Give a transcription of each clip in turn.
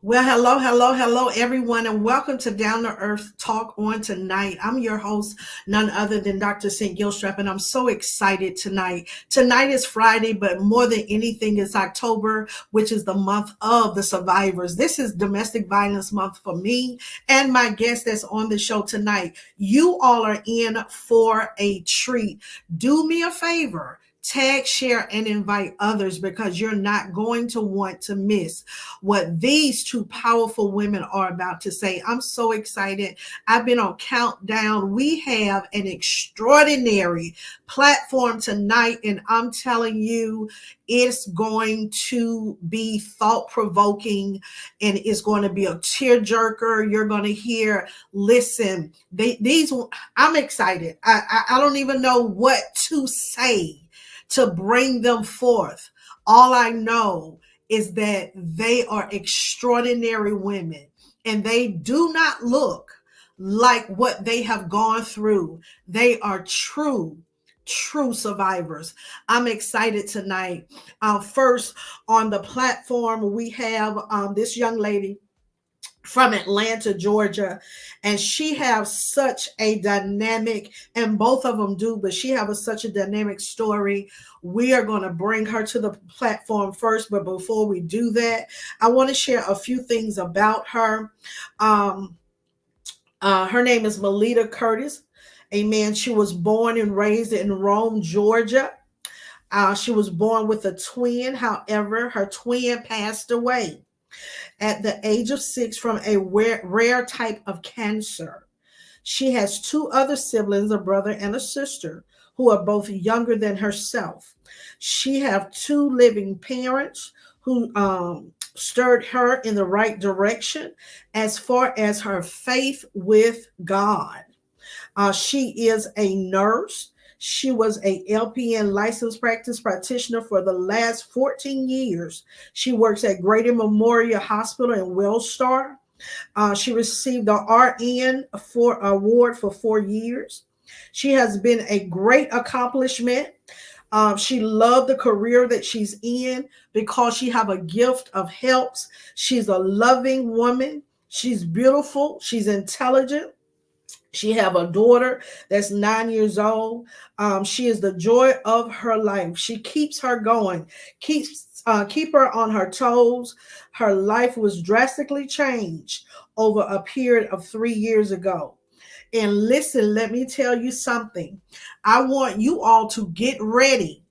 Well, hello, hello, hello, everyone, and welcome to Down to Earth Talk on tonight. I'm your host, none other than Dr. Cint Gilstrap, and I'm so excited tonight. Tonight is Friday, but more than anything, it's October, which is the month of the survivors. This is Domestic Violence Month for me and my guest that's on the show tonight. You all are in for a treat. Do me a favor. Tag, share, and invite others because you're not going to want to miss what these two powerful women are about to say. I'm so excited. I've been on countdown. We have an extraordinary platform tonight, and I'm telling you, it's going to be thought provoking and it's going to be a tearjerker. You're going to hear, listen, these, I'm excited. I don't even know what to say to bring them forth. All I know is that they are extraordinary women and they do not look like what they have gone through. They are true survivors. I'm excited tonight. First on the platform, we have this young lady from Atlanta, Georgia, and she has such a dynamic, and both of them do, but she has such a dynamic story. We are going to bring her to the platform first, but before we do that, I want to share a few things about her. Um, her name is Melita Curtis. Amen. She was born and raised in Rome, Georgia. She was born with a twin. However, her twin passed away at the age of 6 from a rare type of cancer. She has two other siblings, a brother and a sister, who are both younger than herself. She have two living parents who stirred her in the right direction as far as her faith with God. She is a nurse. She was a LPN licensed practice practitioner for the last 14 years. She works at Greater Memorial Hospital in Wellstar. She received the RN award for 4 years. She has been a great accomplishment. She loved the career that she's in because she have a gift of helps. She's a loving woman. She's beautiful. She's intelligent. She have a daughter that's 9 years old. She is the joy of her life. She keeps her going, keep her on her toes. Her life was drastically changed over a period of 3 years ago. And listen, let me tell you something. I want you all to get ready.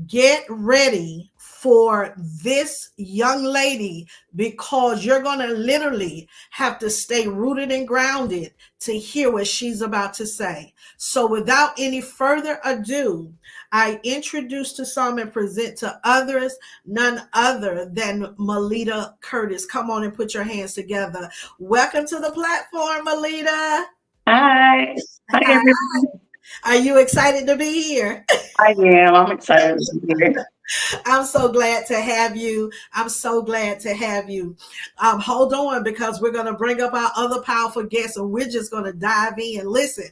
Get ready for this young lady because you're going to literally have to stay rooted and grounded to hear what she's about to say. So without any further ado, I introduce to some and present to others none other than Melita Curtis. Come on and put your hands together. Welcome to the platform, Melita. Hi. Hi, Hi. everyone. Are you excited to be here? I am. I'm excited to be here. I'm so glad to have you. I'm so glad to have you. Hold on because we're going to bring up our other powerful guests and we're just going to dive in. Listen,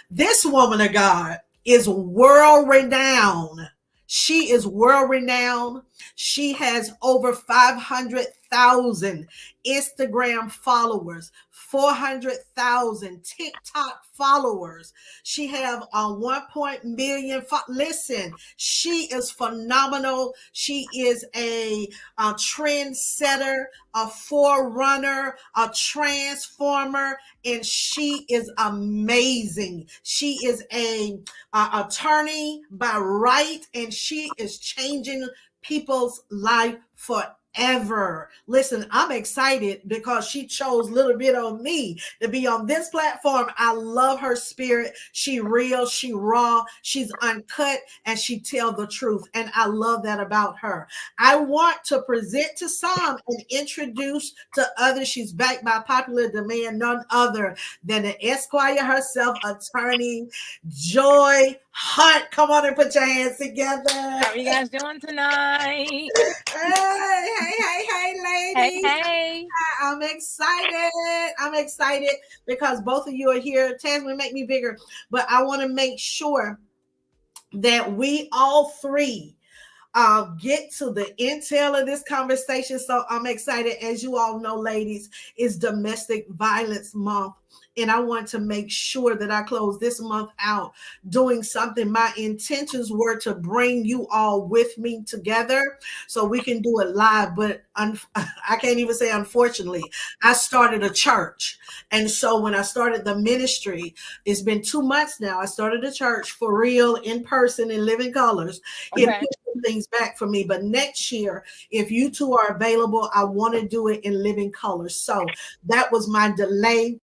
this woman of God is world renowned. She is world renowned. She has over 500,000 Instagram followers, 400,000 TikTok followers. She have a 1 million. Listen, she is phenomenal. She is a trendsetter, a forerunner, a transformer, and she is amazing. She is a attorney by right, and she is changing people's life forever. Listen, I'm excited because she chose a little bit of me to be on this platform. I love her spirit. She real, she raw, she's uncut, and she tell the truth. And I love that about her. I want to present to some and introduce to others. She's backed by popular demand, none other than the Esquire herself, attorney Joi Hunt. Come on and put your hands together. How are you guys doing tonight? Hey, Hey, ladies. hey. I'm excited. I'm excited because both of you are here. Tasman, make me bigger. But I want to make sure that we all three get to the intel of this conversation. So I'm excited. As you all know, ladies, it's Domestic Violence Month. And I want to make sure that I close this month out doing something. My intentions were to bring you all with me together so we can do it live. But I can't even say unfortunately, I started a church. And so when I started the ministry, it's been 2 months now. I started a church for real, in person, in living colors. It Okay. put some things back for me. But next year, if you two are available, I want to do it in living colors. So that was my delay.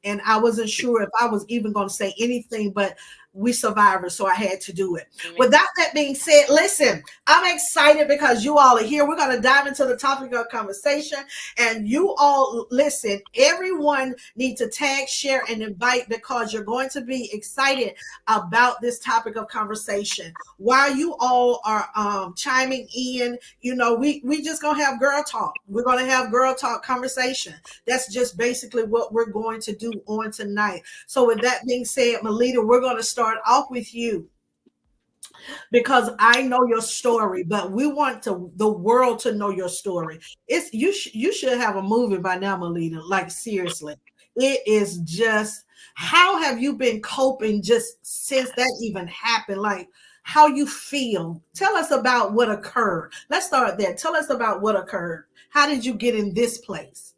And I wasn't sure if I was even going to say anything, but we survivors, so I had to do it. Without that being said, listen, I'm excited because you all are here. We're going to dive into the topic of conversation, and you all listen. Everyone needs to tag, share, and invite because you're going to be excited about this topic of conversation. While you all are chiming in, you know, we just gonna have girl talk. We're gonna have girl talk conversation. That's just basically what we're going to do on tonight. So with that being said, Melita, we're going to start off with you because I know your story, but we want the world to know your story. It's you should have a movie by now, Melita. Like seriously, it is just how have you been coping just since that even happened? Like how you feel. Tell us about what occurred. Let's start there. Tell us about what occurred. How did you get in this place?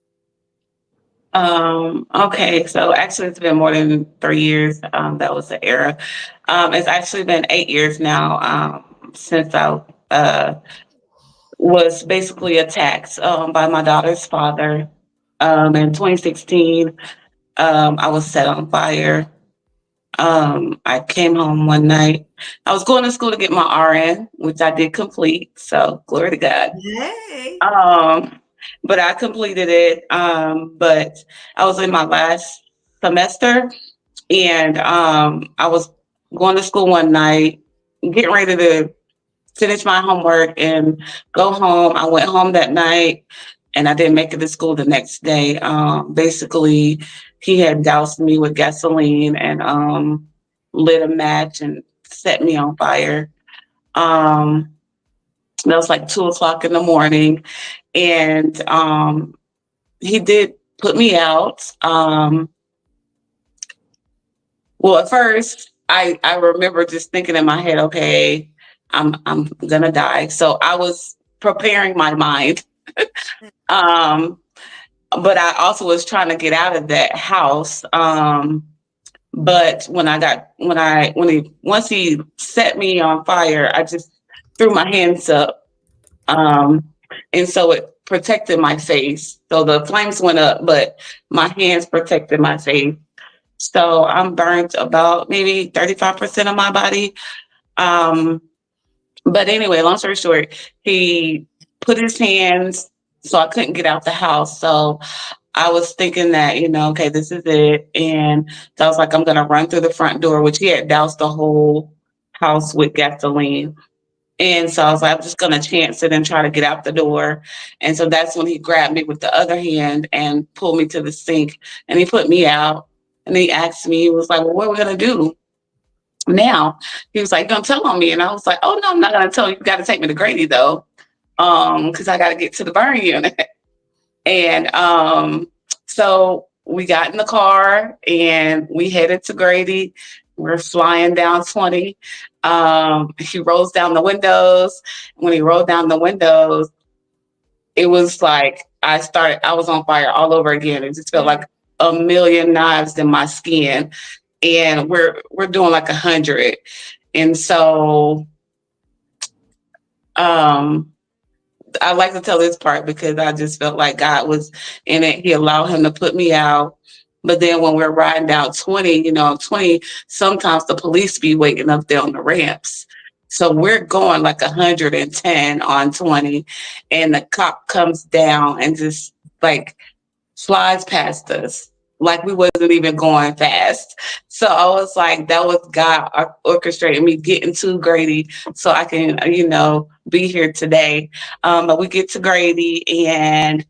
Okay, so actually it's been more than 3 years. That was the era. It's actually been 8 years now, since I was basically attacked by my daughter's father. In 2016, I was set on fire. I came home one night. I was going to school to get my RN, which I did complete. So glory to God. Yay. Um, but I completed it. But I was in my last semester, and I was going to school one night, getting ready to finish my homework and go home. I went home that night, and I didn't make it to school the next day. Basically, he had doused me with gasoline and lit a match and set me on fire. Um, that was like 2 o'clock in the morning, and he did put me out. Well, at first, I remember just thinking in my head, okay, I'm gonna die. So I was preparing my mind. um, but I also was trying to get out of that house. But when he once he set me on fire, I just threw my hands up. Um, and so it protected my face. So the flames went up, but my hands protected my face. So I'm burnt about maybe 35% of my body. Um, but anyway, long story short, he put his hands so I couldn't get out the house. So I was thinking that, okay, this is it. And so I was like, I'm going to run through the front door, which he had doused the whole house with gasoline. And so I was like, I'm just going to chance it and try to get out the door. And so that's when he grabbed me with the other hand and pulled me to the sink, and he put me out. And he asked me, he was like, well, what are we going to do now? He was like, don't tell on me. And I was like, oh, no, I'm not going to tell you. You got to take me to Grady, though, because I got to get to the burn unit. And so we got in the car and we headed to Grady. We're flying down 20. He rolls down the windows. When he rolled down the windows, it was like I was on fire all over again. It just felt like a million knives in my skin. And we're doing like 100. And so I like to tell this part because I just felt like God was in it. He allowed him to put me out. But then when we're riding down 20, 20, sometimes the police be waiting up there on the ramps. So we're going like 110 on 20, and the cop comes down and just like flies past us like we wasn't even going fast. So I was like, that was God orchestrating me getting to Grady so I can, be here today. But we get to Grady, and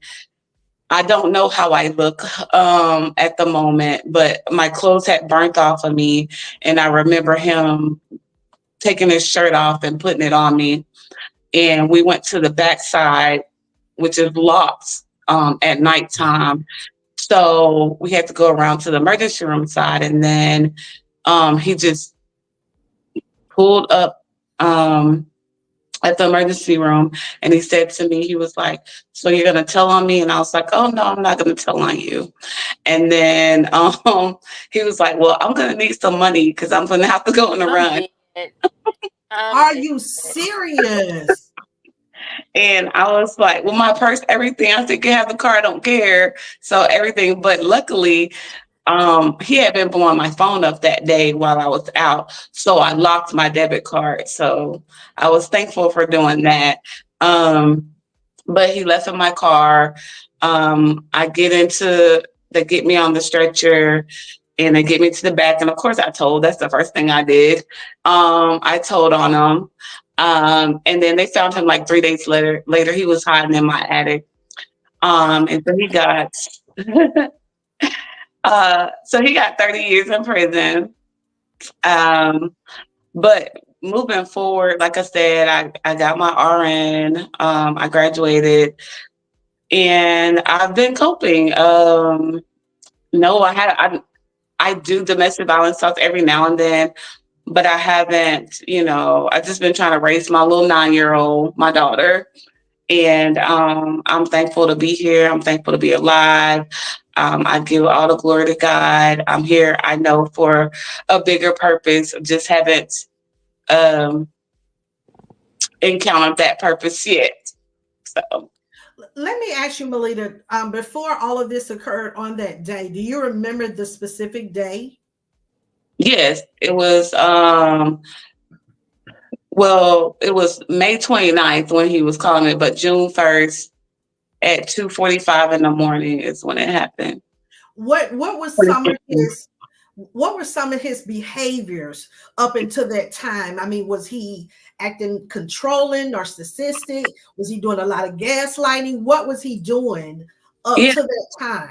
I don't know how I look at the moment, but my clothes had burnt off of me, and I remember him taking his shirt off and putting it on me. and we went to the backside, which is locked at nighttime. So we had to go around to the emergency room side, and then he just pulled up at the emergency room, and he said to me, he was like, "So you're gonna tell on me?" And I was like, "Oh no, I'm not gonna tell on you." And then he was like, "Well, I'm gonna need some money because I'm gonna have to go on the run." Are you serious? And I was like, "Well, my purse, everything." I said, "You can have the car, I don't care." So everything, but luckily, he had been blowing my phone up that day while I was out, so I locked my debit card. So I was thankful for doing that. But he left in my car. I get into they get me on the stretcher, and they get me to the back. And of course, that's the first thing I did. I told on him. And then they found him like 3 days later. He was hiding in my attic. And so he got so he got 30 years in prison. But moving forward, like I said, I got my RN. I graduated, and I've been coping. No, I do domestic violence talks every now and then, but I haven't. I've just been trying to raise my little 9-year-old, my daughter. And I'm thankful to be here. I'm thankful to be alive. I give all the glory to God. I'm here, I know, for a bigger purpose. Just haven't encountered that purpose yet. So, let me ask you, Melita, before all of this occurred on that day, do you remember the specific day? yes, it was, it was May 29th when he was calling me, but June 1st at 2:45 in the morning is when it happened. What was some of his what were some of his behaviors up until that time? I mean, was he acting controlling, narcissistic? Was he doing a lot of gaslighting? What was he doing up to that time?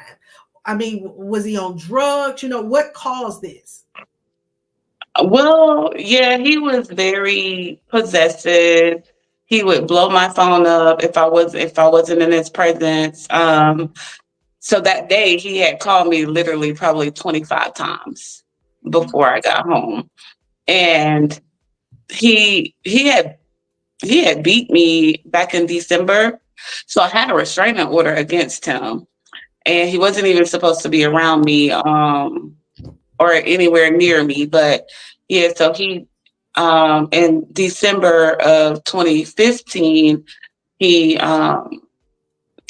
I mean, was he on drugs? What caused this? Well, yeah, he was very possessive. He would blow my phone up if I wasn't in his presence. So that day he had called me literally probably 25 times before I got home. And he had beat me back in December. So I had a restraining order against him. And he wasn't even supposed to be around me or anywhere near me. But yeah, so he in December of 2015, he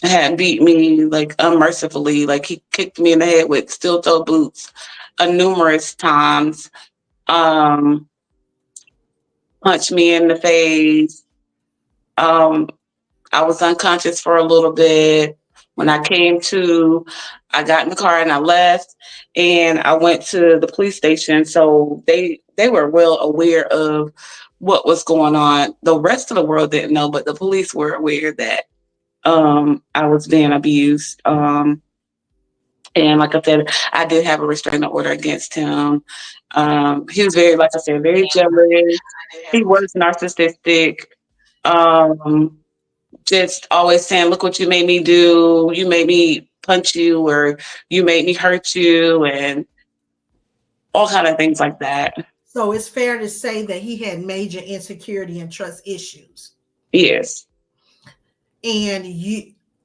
had beat me like unmercifully. Like he kicked me in the head with steel toe boots numerous times, punched me in the face. I was unconscious for a little bit. When I came to, I got in the car and I left, and I went to the police station. So they were well aware of what was going on. The rest of the world didn't know, but the police were aware that I was being abused. And like I said, I did have a restraining order against him. He was very, like I said, very jealous. He was narcissistic. Just always saying, "Look what you made me do. You made me punch you, or you made me hurt you," and all kind of things like that. So it's fair to say that he had major insecurity and trust issues. Yes. And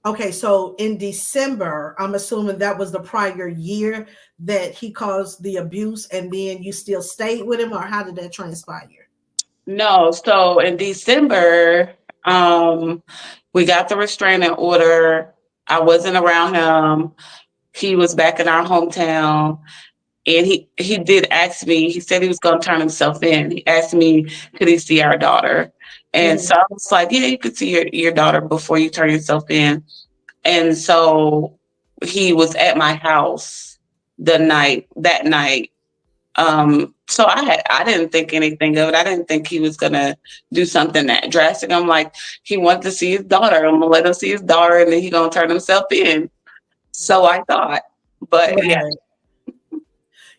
okay, so in December, I'm assuming that was the prior year that he caused the abuse, and then you still stayed with him, or how did that transpire? No, so in December, we got the restraining order. I wasn't around him. He was back in our hometown. And he did ask me, he said he was going to turn himself in. He asked me, could he see our daughter? And so I was like, yeah, you could see your daughter before you turn yourself in. And so he was at my house that night. So I didn't think anything of it. I didn't think he was going to do something that drastic. I'm like, he wanted to see his daughter. I'm going to let him see his daughter, and then he's going to turn himself in. So I thought, but yeah.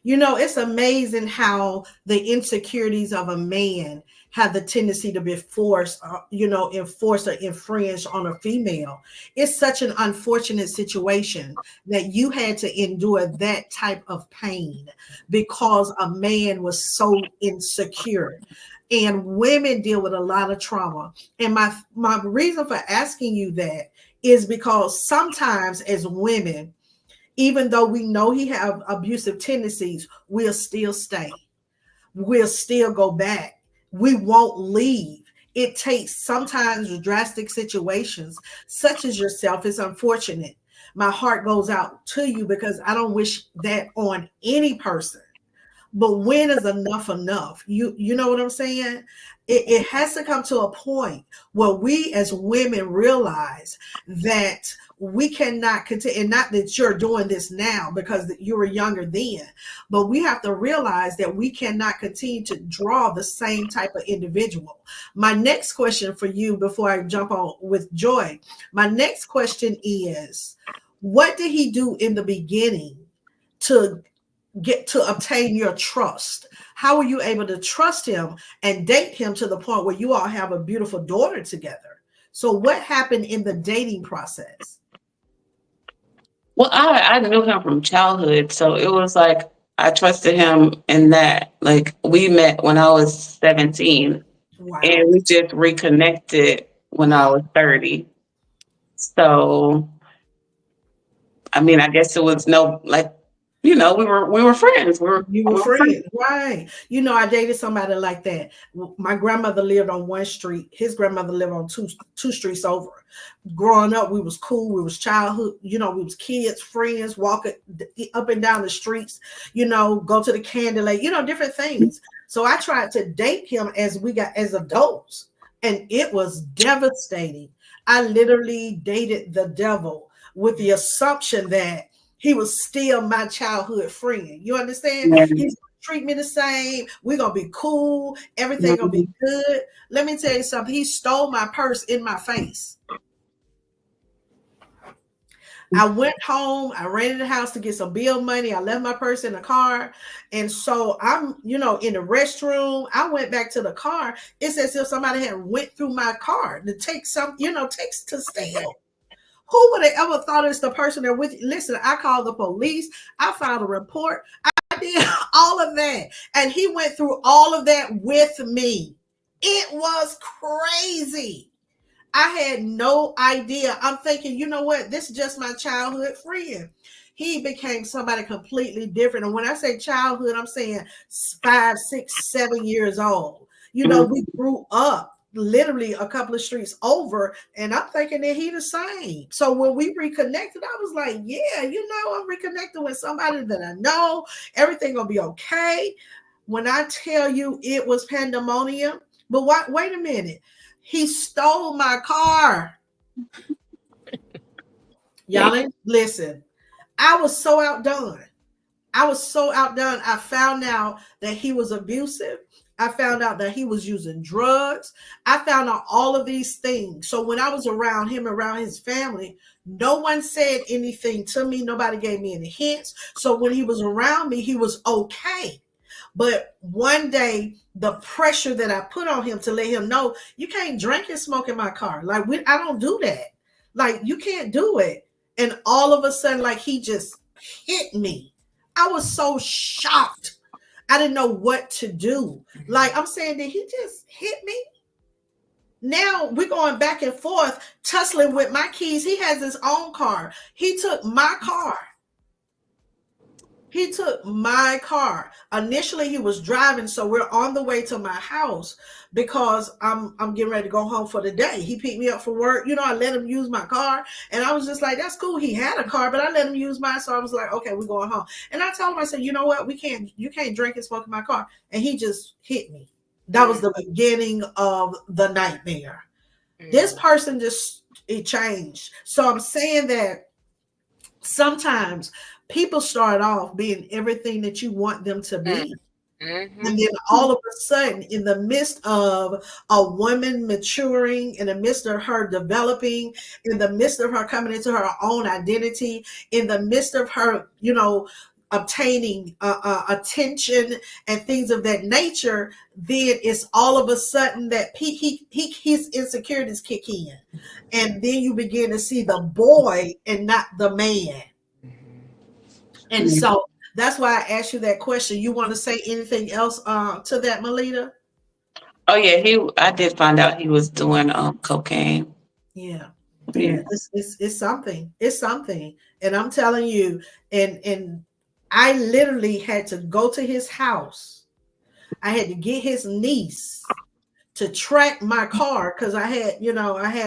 You know, it's amazing how the insecurities of a man have the tendency to be forced, enforced or infringed on a female. It's such an unfortunate situation that you had to endure that type of pain because a man was so insecure. And women deal with a lot of trauma. And my reason for asking you that is because sometimes as women, even though we know he have abusive tendencies, we'll still stay. We'll still go back. We won't leave. It takes sometimes drastic situations, such as yourself. It's unfortunate. My heart goes out to you because I don't wish that on any person. But when is enough enough? You know what I'm saying? It has to come to a point where we as women realize that we cannot continue, and not that you're doing this now because you were younger then, but we have to realize that we cannot continue to draw the same type of individual. My next question for you before I jump on with Joy, my next question is, what did he do in the beginning to get to obtain your trust? How were you able to trust him and date him to the point where you all have a beautiful daughter together? So what happened in the dating process? Well, I knew him from childhood, so it was like I trusted him in that. Like we met when I was 17, Wow. and we just reconnected when I was 30. So, I mean, I guess it was no like, we were friends. You were We were friends. friends, right? You know, I dated somebody like that. My grandmother lived on one street. His grandmother lived on two streets over. Growing up, we was cool. We was childhood. You know, we was kids, friends, walking up and down the streets. You know, go to the candy lake. You know, different things. So I tried to date him as we got as adults, and it was devastating. I literally dated the devil with the assumption that he was still my childhood friend. You understand? Yeah. He's gonna treat me the same. We're gonna be cool. Everything gonna be Mhm. good. Let me tell you something. He stole my purse in my face. I went home. I rented a house to get some bill money. I left my purse in the car. And so I'm, in the restroom. I went back to the car. It's as if somebody had went through my car to take takes to steal. Who would have ever thought it's the person that with you? Listen, I called the police. I filed a report. I did all of that. And he went through all of that with me. It was crazy. I had no idea. I'm thinking, you know what? This is just my childhood friend. He became somebody completely different. And when I say childhood, I'm saying 5, 6, 7 years old. We grew up literally a couple of streets over, and I'm thinking that he the same. So when we reconnected, I was like, yeah, I'm reconnected with somebody that I know. Everything gonna be okay. When I tell you it was pandemonium, but wait a minute. He stole my car. Y'all ain't listen. I was so outdone. I found out that he was abusive. I found out that he was using drugs. I found out all of these things. So when I was around him, around his family, no one said anything to me. Nobody gave me any hints. So when he was around me, he was okay. But one day, the pressure that I put on him to let him know, you can't drink and smoke in my car. Like, I don't do that. Like, you can't do it. And all of a sudden, like, he just hit me. I was so shocked. I didn't know what to do. Like, I'm saying, did he just hit me? Now we're going back and forth, tussling with my keys. He has his own car. He took my car. He took my car. Initially, he was driving, so we're on the way to my house because I'm getting ready to go home for the day. He picked me up for work. I let him use my car, and I was just like, "That's cool." He had a car, but I let him use mine, so I was like, "Okay, we're going home." And I told him, I said, "You know what? You can't drink and smoke in my car." And he just hit me. That was the beginning of the nightmare. This person it changed. So I'm saying that sometimes people start off being everything that you want them to be. Mm-hmm. And then all of a sudden, in the midst of a woman maturing, in the midst of her developing, in the midst of her coming into her own identity, in the midst of her, obtaining attention and things of that nature, then it's all of a sudden that his insecurities kick in, and then you begin to see the boy and not the man. And Yeah. so that's why I asked you that question. You want to say anything else to that, Melita? Oh yeah, I did find out he was doing cocaine. Yeah. Yeah, Yeah. it's something. It's something. And I'm telling you, and I literally had to go to his house. I had to get his niece to track my car because I had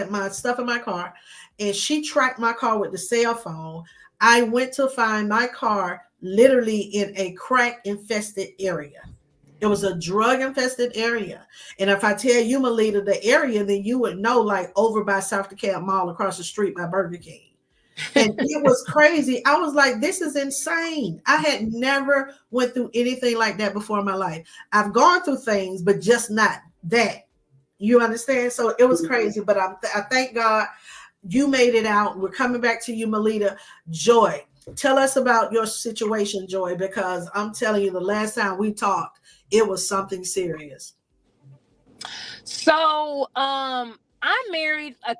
my stuff in my car, and she tracked my car with the cell phone. I went to find my car literally in a crack infested area. It was a drug infested area. And if I tell you, Melita, the area, then you would know, like over by South DeKalb Mall across the street by Burger King. And it was crazy. I was like, this is insane. I had never went through anything like that before in my life. I've gone through things, but just not that. You understand? So it was crazy, but I thank God you made it out. We're coming back to you, Melita. Joi, tell us about your situation, Joi, because I'm telling you, the last time we talked, it was something serious. So, I married a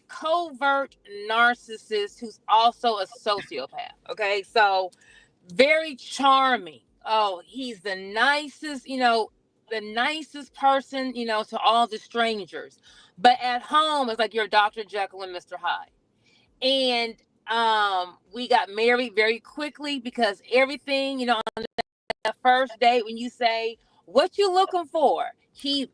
covert narcissist who's also a sociopath. Okay, so very charming. Oh, he's the nicest person, to all the strangers. But at home, it's like you're Dr. Jekyll and Mr. Hyde. And we got married very quickly because everything, the first date when you say what you looking for, he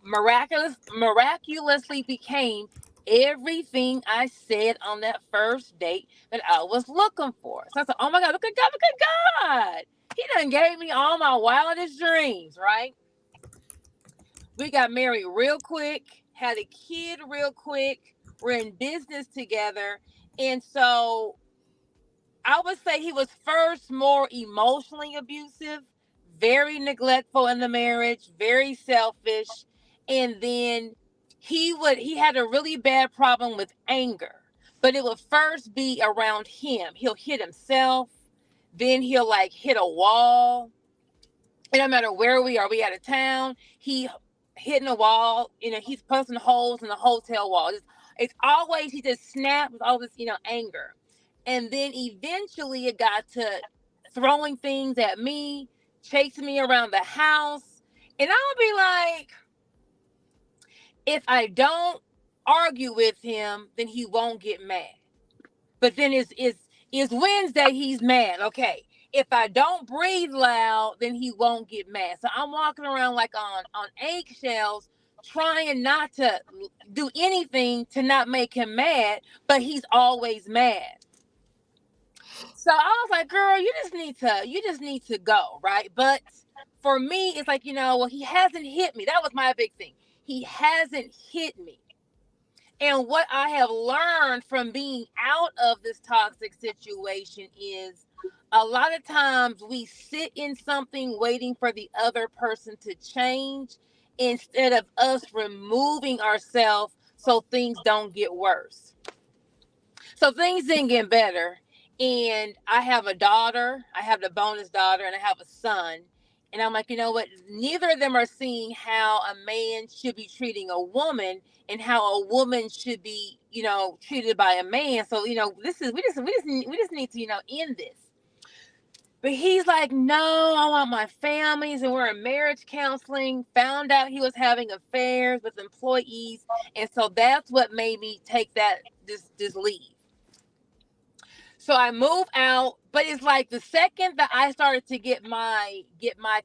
miraculously became everything I said on that first date that I was looking for. So I said, oh my God, look at God. He done gave me all my wildest dreams, right? We got married real quick, had a kid real quick. We're in business together. And so I would say he was first more emotionally abusive, very neglectful in the marriage, very selfish, and then he had a really bad problem with anger. But it would first be around him. He'll hit himself, then he'll like hit a wall. It don't matter where we are, we out of town, he hitting a wall, he's posting holes in the hotel wall. It's always he just snaps with all this, anger. And then eventually it got to throwing things at me, chasing me around the house. And I'll be like, if I don't argue with him, then he won't get mad. But then it's Wednesday, he's mad. Okay. If I don't breathe loud, then he won't get mad. So I'm walking around like on eggshells, trying not to do anything to not make him mad, but he's always mad. So I was like, girl, you just need to go, right? But for me, it's like, well, he hasn't hit me. That was my big thing. He hasn't hit me. And what I have learned from being out of this toxic situation is a lot of times we sit in something waiting for the other person to change instead of us removing ourselves so things don't get worse. So things didn't get better. And I have a daughter, I have the bonus daughter, and I have a son. And I'm like, you know what? Neither of them are seeing how a man should be treating a woman and how a woman should be, treated by a man. So, this is we just need to, end this. But he's like, no, I want my families, and we're in marriage counseling. Found out he was having affairs with employees, and so that's what made me take this leave. So I move out, but it's like the second that I started to get my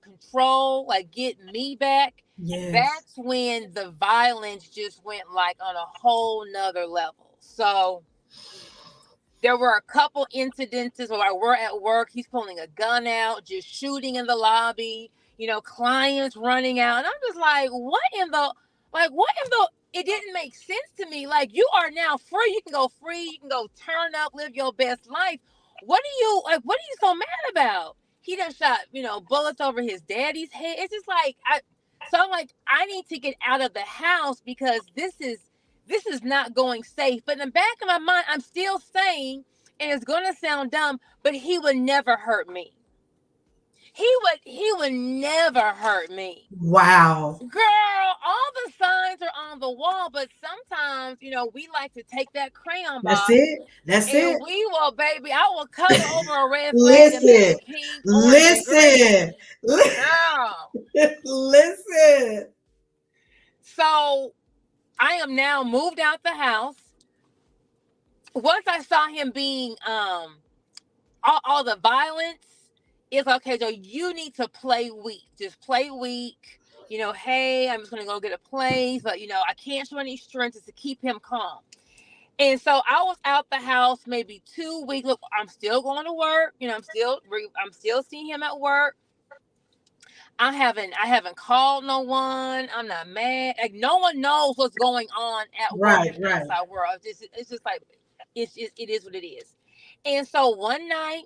control, like get me back, Yes. that's when the violence just went like on a whole nother level. So there were a couple incidences where we're at work, he's pulling a gun out, just shooting in the lobby, clients running out. And I'm just like, what in the, it didn't make sense to me. Like, you are now free, you can go turn up, live your best life. What are you so mad about? He done shot, bullets over his daddy's head. It's just like, so I'm like, I need to get out of the house because this is not going safe. But in the back of my mind, I'm still saying, And it's gonna sound dumb, but he would never hurt me. He would never hurt me. Wow. Girl, all the signs are on the wall, but sometimes, we like to take that crayon That's box it. That's it. and we will, baby, I will color over a red flag and make Listen. it pink, orange, and green. Listen. Girl. Listen. So I am now moved out the house. Once I saw him being all the violence, it's okay, Joe, you need to play weak. Just play weak. Hey, I'm just gonna go get a place, but I can't show any strength just to keep him calm. And so I was out the house maybe 2 weeks. Look, I'm still going to work. I'm still seeing him at work. I haven't called no one. I'm not mad. Like, no one knows what's going on at work in the outside world. It's just like it is what it is. And so one night,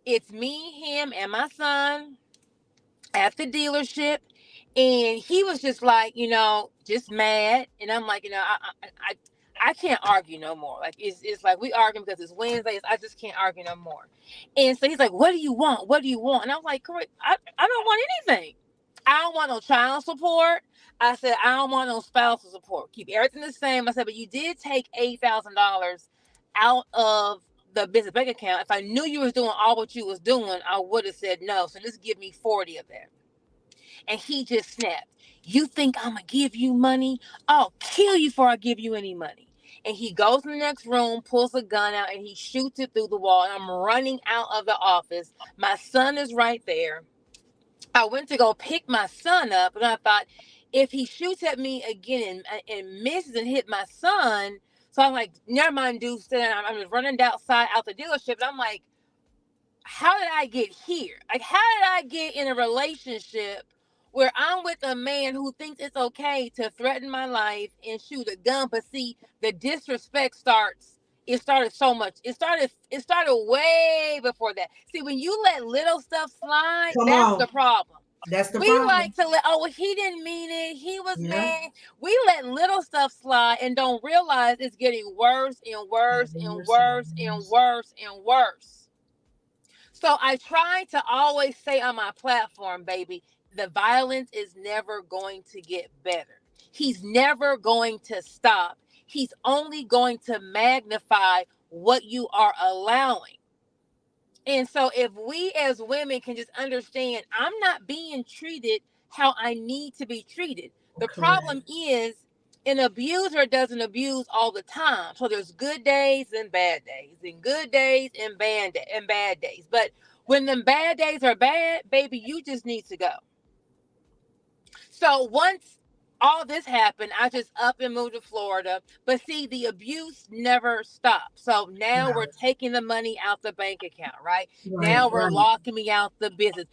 it's me, him, and my son at the dealership, and he was just like, just mad. And I'm like, I can't argue no more. Like, it's like we arguing because it's Wednesdays. I just can't argue no more. And so he's like, what do you want? What do you want? And I was like, correct. I don't want anything. I don't want no child support. I said, I don't want no spousal support. Keep everything the same. I said, but you did take $8,000 out of the business bank account. If I knew you was doing all what you was doing, I would have said no. So just give me 40 of that. And he just snapped. You think I'm gonna give you money? I'll kill you before I give you any money. And he goes in the next room, pulls a gun out, and he shoots it through the wall. And I'm running out of the office. My son is right there. I went to go pick my son up, and I thought, if he shoots at me again and misses and hit my son, so I'm like, never mind, dude. I'm just running outside out the dealership, and I'm like, how did I get here? Like, how did I get in a relationship where I'm with a man who thinks it's okay to threaten my life and shoot a gun? But see, the disrespect starts. It started so much. It started way before that. See, when you let little stuff slide, that's the problem. That's the we problem. like to let, well, he didn't mean it. He was mad. We let little stuff slide and don't realize it's getting worse and worse and worse and worse and worse. So I try to always say on my platform, baby, the violence is never going to get better. He's never going to stop. He's only going to magnify what you are allowing. And so if we as women can just understand, I'm not being treated how I need to be treated. The problem is, an abuser doesn't abuse all the time. So there's good days and bad days, and good days and bad days. But when them bad days are bad, baby, you just need to go. So once all this happened, I just up and moved to Florida. But see, the abuse never stopped. So now we're taking the money out the bank account, right? Now we're locking me out the business.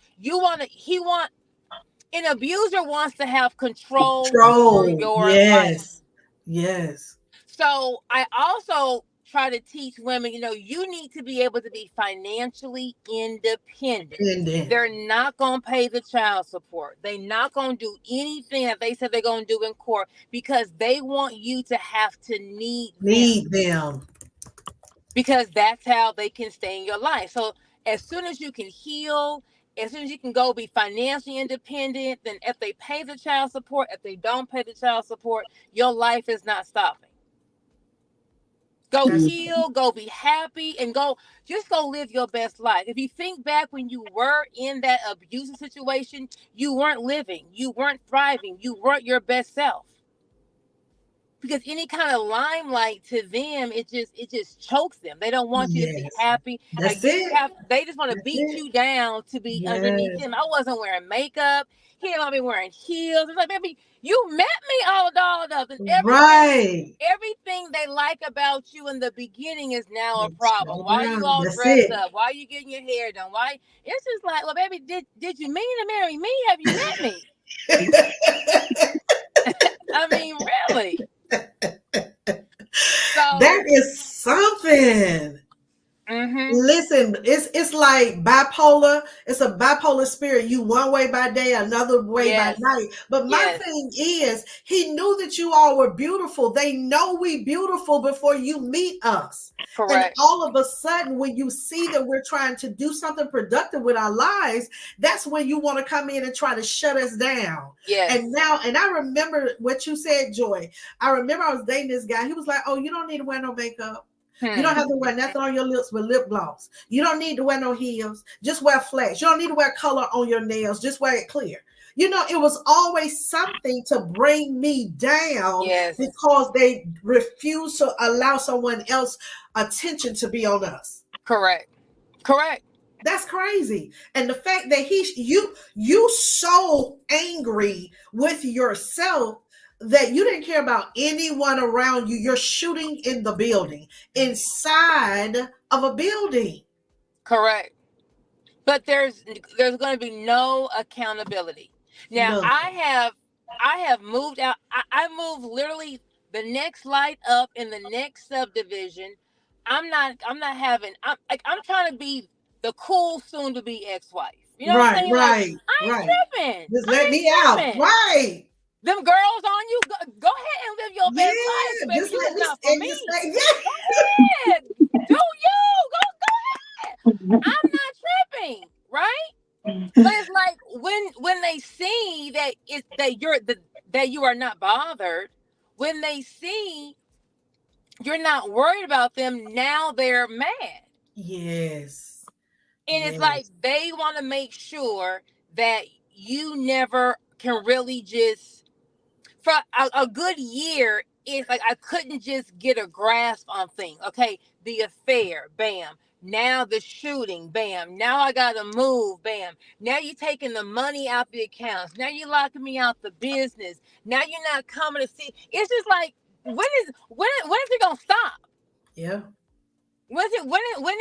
An abuser wants to have control over your life. Yes. So I also try to teach women, you need to be able to be financially independent. They're not going to pay the child support. They're not going to do anything that they said they're going to do in court because they want you to have to need them. Because that's how they can stay in your life. So as soon as you can heal, as soon as you can go be financially independent, then if they pay the child support, if they don't pay the child support, your life is not stopping. Go heal, go be happy, and go live your best life. If you think back when you were in that abusive situation, you weren't living, you weren't thriving, you weren't your best self. Because any kind of limelight to them, it just chokes them. They don't want you to be happy. They just want to beat you down to be underneath them. I wasn't wearing makeup. He didn't want me wearing heels. It's like, baby, you met me all dolled up, and everything they like about you in the beginning is now a problem. Why are you all dressed up? Why are you getting your hair done? Why? It's just like, well, baby, did you mean to marry me? Have you met me? I mean, really. So that is something. Mm-hmm. Listen, it's like bipolar. It's a bipolar spirit. You one way by day, another way by Yes. night. But my Yes. thing is, he knew that you all were beautiful. They know we beautiful before you meet us. And Correct. all of a sudden, when you see that we're trying to do something productive with our lives, that's when you want to come in and try to shut us down. Yes. And I remember what you said, Joy. I remember I was dating this guy. He was like, "Oh, you don't need to wear no makeup. You don't have to wear nothing on your lips but lip gloss. You don't need to wear no heels. Just wear flats. You don't need to wear color on your nails. Just wear it clear." You know, it was always something to bring me down Yes. because they refuse to allow someone else attention to be on us. Correct. Correct. That's crazy. And the fact that you so angry with yourself that you didn't care about anyone around you. You're shooting in the building, inside of a building. Correct. But there's going to be no accountability. Now No. I have moved out. I moved literally the next light up in the next subdivision. I'm not having. I'm trying to be the cool soon to be ex-wife. You know what I'm Right, saying? Like, right, I ain't right. tripping. Just I let ain't me out. tripping. Right. Them girls on you. Go ahead and live your best life, Yeah. baby. Just You let just me not for and me. just say, yeah. Go ahead. Do you go ahead. I'm not tripping, right? But it's like when they see that that you are not bothered, when they see you're not worried about them, now they're mad. Yes. And it's like Yes. they want to make sure that you never can really just for a good year. It's like I couldn't just get a grasp on things. Okay, the affair, bam. Now the shooting, bam. Now I gotta move, bam. Now you're taking the money out the accounts. Now you're locking me out the business. Now you're not coming to see. It's just like when is it gonna stop? Yeah. When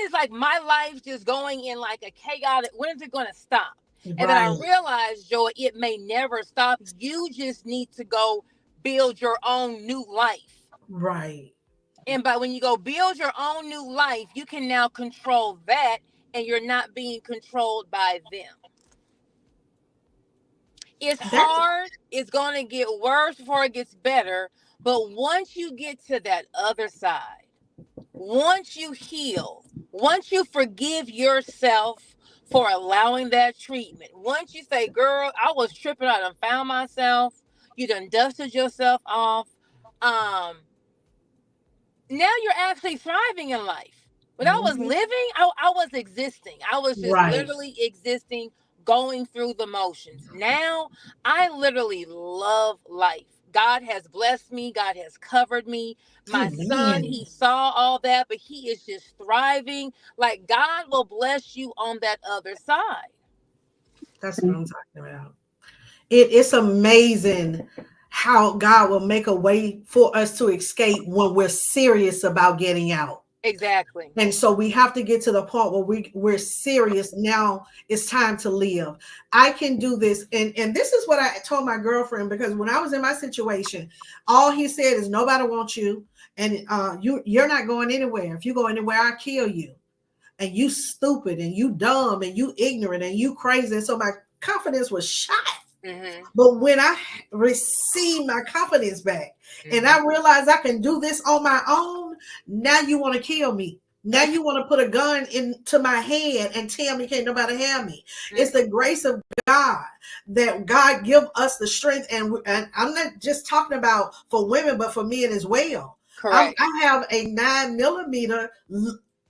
is like my life just going in like a chaotic? When is it going to stop? And then I Right. realized, Joy, it may never stop. You just need to go build your own new life. Right. And by when you go build your own new life, you can now control that, and you're not being controlled by them. It's That's hard. It's going to get worse before it gets better. But once you get to that other side, once you heal, once you forgive yourself for allowing that treatment, once you say, girl, I was tripping, I done found myself, you done dusted yourself off, um, now you're actually thriving in life. When I was mhm. living, I was existing. I was just Right. literally existing, going through the motions. Now I literally love life. God has blessed me. God has covered me. My son, Amen. he saw all that, but he is just thriving. Like God will bless you on that other side. That's what I'm talking about. It's amazing how God will make a way for us to escape when we're serious about getting out. Exactly. And so we have to get to the point where we're serious. Now it's time to live. I can do this. And this is what I told my girlfriend, because when I was in my situation, all he said is nobody wants you. And you're not going anywhere. If you go anywhere, I'll kill you. And you stupid and you dumb and you ignorant and you crazy. And so my confidence was shot. Mm-hmm. But when I received my confidence back and I realized I can do this on my own, now you want to kill me. Now you want to put a gun into my head and tell me can't nobody have me. It's the grace of God that God give us the strength. And I'm not just talking about for women, but for men as well. Correct. I have a 9 millimeter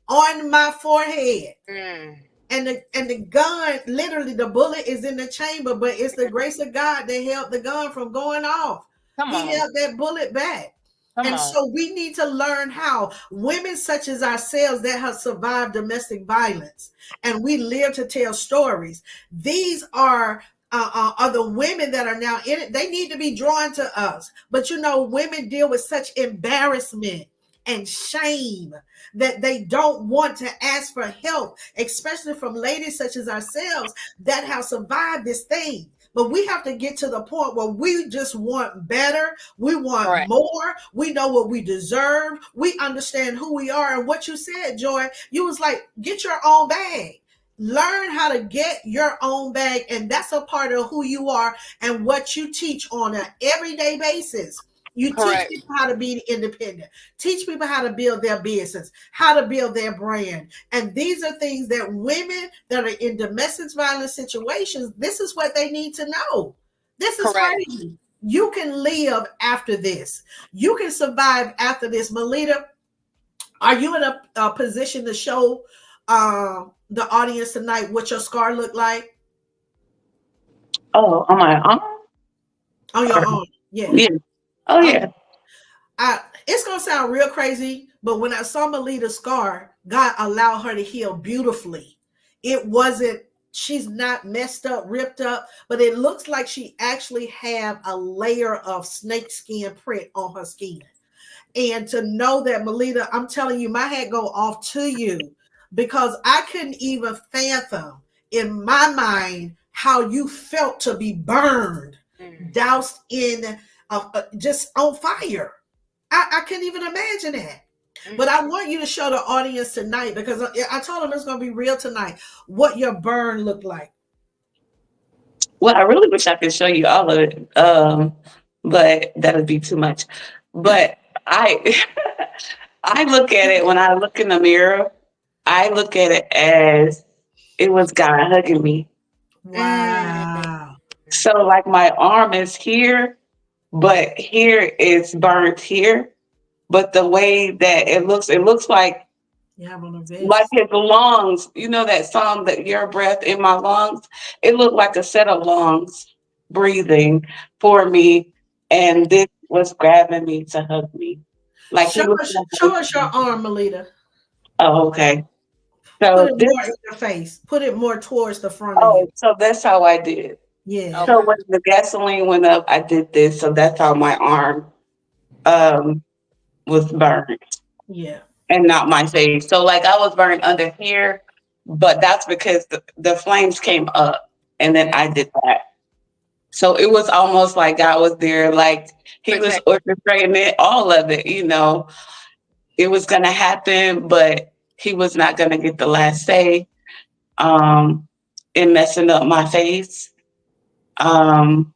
on my forehead. Mm. And the gun, literally the bullet is in the chamber, but it's the grace of God that held the gun from going off. Come He on. held that bullet back. Come And on. so we need to learn how women such as ourselves that have survived domestic violence and we live to tell stories. These are the women that are now in it. They need to be drawn to us. But you know, women deal with such embarrassment and shame that they don't want to ask for help, especially from ladies such as ourselves that have survived this thing. But we have to get to the point where we just want better. We want Correct. more. We know what we deserve. We understand who we are. And what you said, Joy, you was like, get your own bag. Learn how to get your own bag. And that's a part of who you are and what you teach on an everyday basis. You teach Correct. people how to be independent, teach people how to build their business, how to build their brand. And these are things that women that are in domestic violence situations, this is what they need to know. This is Correct. crazy. You can live after this. You can survive after this. Melita, are you in a position to show the audience tonight what your scar looked like Oh, on my arm? on your Or, arm? Yeah. yeah. Oh, Okay. yeah. It's gonna sound real crazy, but when I saw Melita's scar, God allowed her to heal beautifully. It wasn't, she's not messed up, ripped up, but it looks like she actually have a layer of snake skin print on her skin. And to know that, Melita, I'm telling you, my hat go off to you because I couldn't even fathom in my mind how you felt to be burned, Mm. doused in just on fire. I couldn't even imagine that. But I Mm. want you to show the audience tonight because I told them it's going to be real tonight. What your burn looked like. Well, I really wish I could show you all of it, but that would be too much. But I, I look at it when I look in the mirror. I look at it as it was God hugging me. Mm. Wow. So, like, my arm is here, but here is burnt here. But the way that it looks You have on a like vest. his lungs. You know that song that your breath in my lungs? It looked like a set of lungs breathing for me. And this was grabbing me to hug me. Like he was Show us your arm, Melita. oh, okay. Put So it more this in your face. Put it more towards the front of you. oh, so that's how I did. Yeah. So Okay. when the gasoline went up, I did this. So that's how my arm um was burned Yeah. and not my face. So like I was burned under here, but that's because the flames came up and then I did that. So it was almost like God was there, like he was Protect. orchestrating it, all of it, you know. It was gonna happen, but he was not gonna get the last say. Um in messing up my face. Um,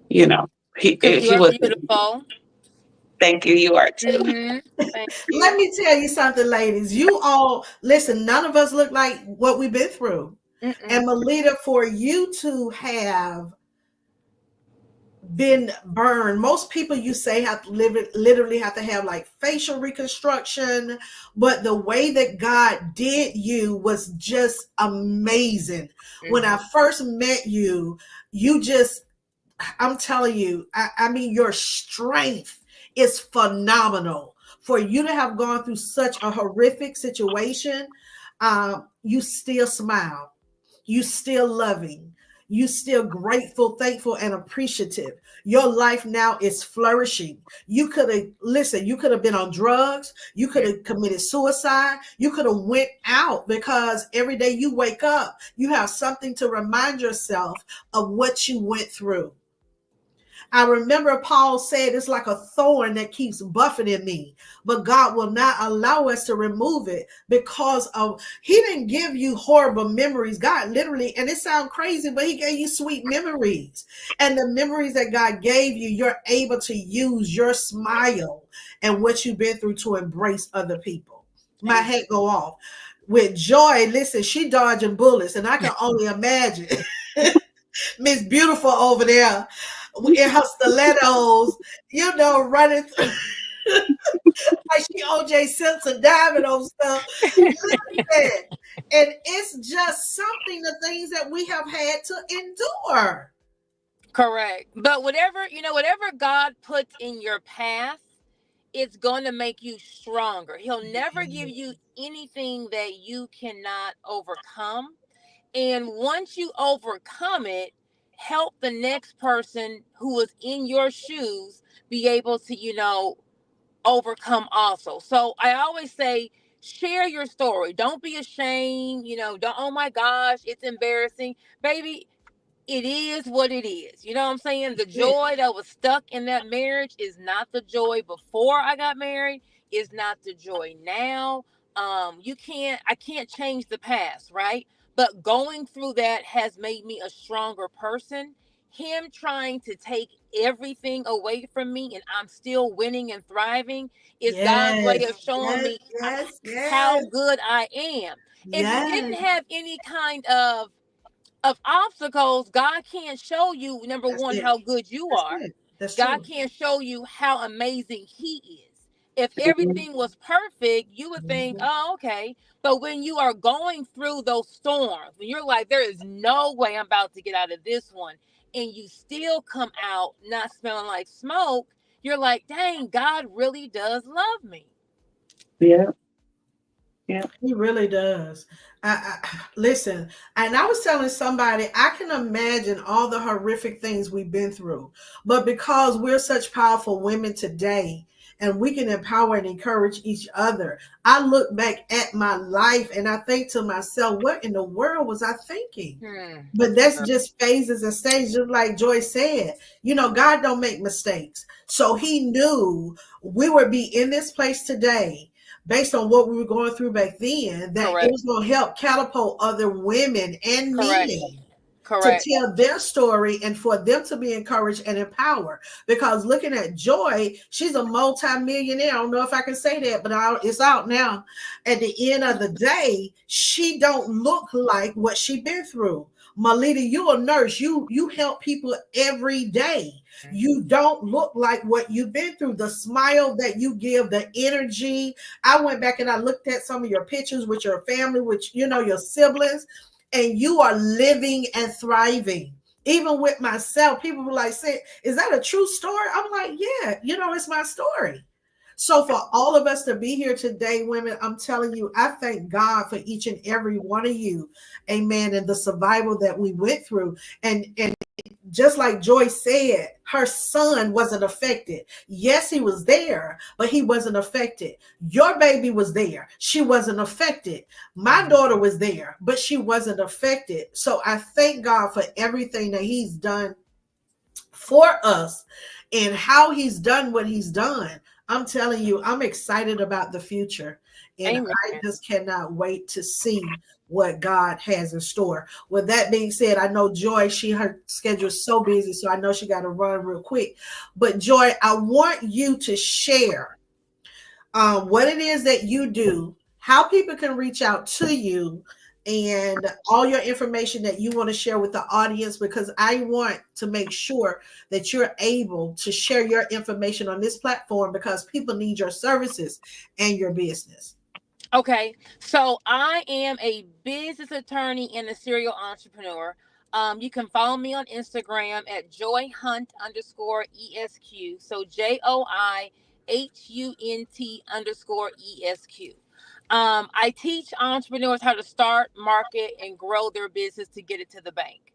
you know, Because you he are was beautiful. thank you, you are too. Mm-hmm. Thank Let you. me tell you something, ladies. You all, listen, none of us look like what we've been through. And Mm-mm. Melita, for you to have been burned. Most people you say have to live it, literally have to have like facial reconstruction, but the way that God did you was just amazing. When I Mm-hmm. first met you, you just, I'm telling you, I mean, your strength is phenomenal. For you to have gone through such a horrific situation, you still smile, you still loving, you still grateful, thankful, and appreciative. Your life now is flourishing. You could have, listen, you could have been on drugs, you could Yeah. have committed suicide, you could have went out because every day you wake up, you have something to remind yourself of what you went through. I remember Paul said it's like a thorn that keeps buffeting me, but God will not allow us to remove it because of He didn't give you horrible memories. God literally, and it sounds crazy, but He gave you sweet memories. And the memories that God gave you, you're able to use your smile and what you've been through to embrace other people. My Amen. head go off. With Joy, listen, she dodging bullets, and I can only imagine Miss Beautiful over there in her stilettos, you know, running through like she OJ Simpson diving on stuff. Listen, and it's just something, the things that we have had to endure. Correct. But whatever, whatever God puts in your path, it's going to make you stronger. He'll never give you anything that you cannot overcome. And once you overcome it, help the next person who is in your shoes be able to, overcome also. So I always say, share your story. Don't be ashamed. Don't, oh my gosh, it's embarrassing. Baby, it is what it is. You know what I'm saying? The Yeah. joy that was stuck in that marriage is not the joy before I got married, is not the joy now. I can't change the past, right? But going through that has made me a stronger person. Him trying to take everything away from me and I'm still winning and thriving is God's way Yes, of showing yes, me yes, how yes, good I am. If you didn't yes. have any kind of obstacles, God can't show you, number That's one, it. how good you That's are. it. That's God true. can't show you how amazing He is. If Mhm. everything was perfect, you would think, Mhm. oh, okay. But when you are going through those storms, when you're like, there is no way I'm about to get out of this one, and you still come out not smelling like smoke, you're like, dang, God really does love me. Yeah, yeah. He really does. Listen, and I was telling somebody, I can imagine all the horrific things we've been through, but because we're such powerful women today, and we can empower and encourage each other, I look back at my life and I think to myself, what in the world was I thinking? But that's Sure. just phases and stages, just like Joy said. God don't make mistakes. So he knew we would be in this place today based on what we were going through back then, that it Correct. was going to help catapult other women and Correct. men to Correct. tell their story and for them to be encouraged and empowered. Because looking at Joy, she's a multi-millionaire. I don't know if I can say that, but it's out now. At the end of the day, she don't look like what she been through. Melita, you a nurse. You help people every day. You don't look like what you've been through. The smile that you give, the energy. I went back and I looked at some of your pictures with your family, which your siblings, and you are living and thriving. Even with myself, people were like, "Say, is that a true story?" I'm like, "Yeah, it's my story." So for all of us to be here today, women, I'm telling you, I thank God for each and every one of you, amen, and the survival that we went through. And just like Joyce said, her son wasn't affected. Yes, he was there, but he wasn't affected. Your baby was there. She wasn't affected. My daughter was there, but she wasn't affected. So I thank God for everything that he's done for us and how he's done what he's done. I'm telling you, I'm excited about the future. And Amen. I just cannot wait to see what God has in store. With that being said, I know Joy, her schedule is so busy, so I know she got to run real quick. But Joy, I want you to share what it is that you do, how people can reach out to you, and all your information that you want to share with the audience, because I want to make sure that you're able to share your information on this platform because people need your services and your business. Okay, so I am a business attorney and a serial entrepreneur. You can follow me on Instagram at Joi Hunt underscore ESQ. So JOIHUNT underscore ESQ. I teach entrepreneurs how to start, market, and grow their business to get it to the bank.